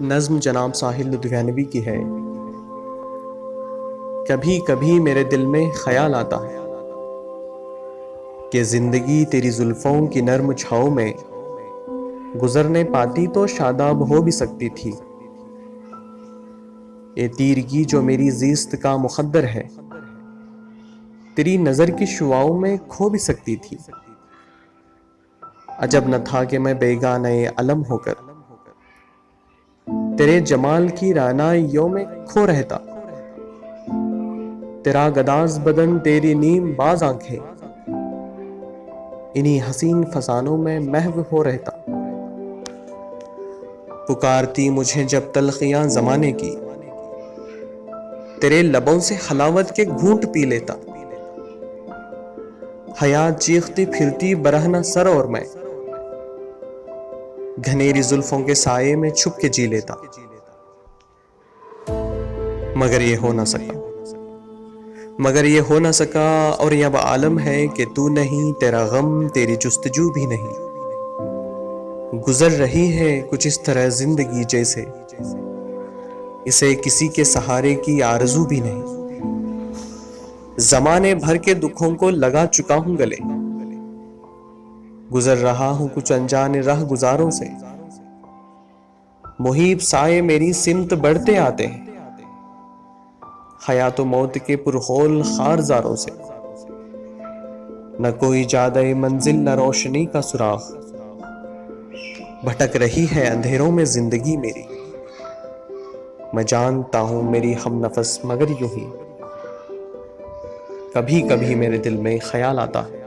नज़्म जनाब साहिल लुधियानवी की है। कभी कभी मेरे दिल में ख्याल आता है कि जिंदगी तेरी जुल्फों की नर्म छाँव में गुजरने पाती तो शादाब हो भी सकती थी। ये तीरगी जो मेरी ज़िस्त का मुक़द्दर है, तेरी नज़र की शुआओं में खो भी सकती थी। अजब न था कि मैं बेगाने अलम होकर तेरे जमाल की रानाइयों में खो रहता। तेरा गदाज बदन, तेरी नीम बाज आंखें, इन्हीं हसीन फसानों में महव हो रहता। पुकारती मुझे जब तलखियां जमाने की, तेरे लबों से हलावत के घूंट पी लेता। हयात चीखती फिरती बरहना सर और मैं घनेरी जुल्फों के साये में छुप के जी लेता। मगर ये हो ना सका, मगर ये हो ना सका। और ये अब आलम है कि तू नहीं, तेरा गम, तेरी जुस्तजू भी नहीं। गुजर रही है कुछ इस तरह जिंदगी जैसे इसे किसी के सहारे की आरज़ू भी नहीं। जमाने भर के दुखों को लगा चुका हूं गले, गुजर रहा हूं कुछ अनजाने राह गुजारों से। मुहीब साए मेरी सिमत बढ़ते आते हैं, हयात मौत के पुरखोल खारजारों से। न कोई जादे मंजिल न रोशनी का सुराग, भटक रही है अंधेरों में जिंदगी मेरी। मैं जानता हूं मेरी हम नफस, मगर यूं ही कभी कभी मेरे दिल में ख्याल आता है